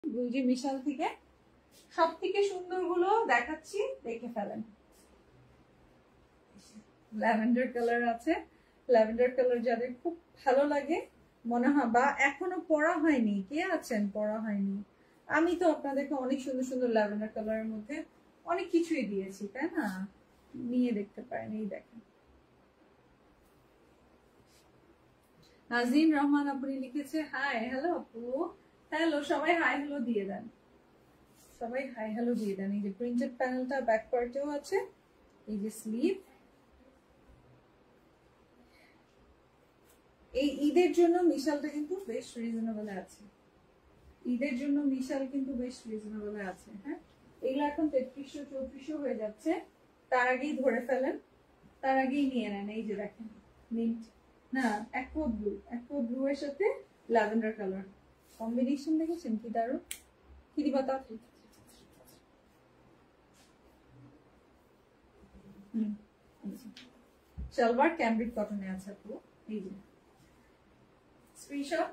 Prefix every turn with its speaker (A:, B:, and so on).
A: গুলজি মিশাল থেকে সব থেকে সুন্দর গুলো দেখাচ্ছি, দেখে ফেলেন। ল্যাভেন্ডার কালার আছে, ল্যাভেন্ডার কালার যাদের খুব ভালো লাগে মনে হয়, বা এখনো পরা হয়নি, কে আছেন পরা হয়নি? আমি তো আপনাদেরকে অনেক সুন্দর সুন্দর ল্যাভেন্ডার কালারের মধ্যে অনেক কিছুই দিয়েছি, তাই না? নিয়ে দেখতে পারেন। এই দেখেন, নাজিন রহমান আপনি লিখেছে হাই হ্যালো আপু, হ্যালো। সবাই হাই হ্যালো দিয়ে দেন, সবাই হাই হ্যালো দিয়ে দেন। এই যে প্রিন্টেড প্যানেলটা ব্যাক পার্টেও আছে, এই যে স্লিভ। এই ঈদের জন্য মিশালটা কিন্তু বেশ রিজনেবল আছে, ঈদের জন্য মিশাল কিন্তু বেশ রিজনেবল আছে। হ্যাঁ, এগুলো এখন 3300 3400 হয়ে যাচ্ছে, তার আগেই ধরে ফেলেন, তার আগেই নিয়ে নেন। এই যে দেখেন মিন্ট না অ্যাকোয়া ব্লু এর সাথে ল্যাভেন্ডার কালার কম্বিনেশন, দেখেছেন কি দারুণ। কিরিবাতা সালোয়ার ক্যামব্রিক কটনে আছে আপু। এই যে স্ক্রিনশট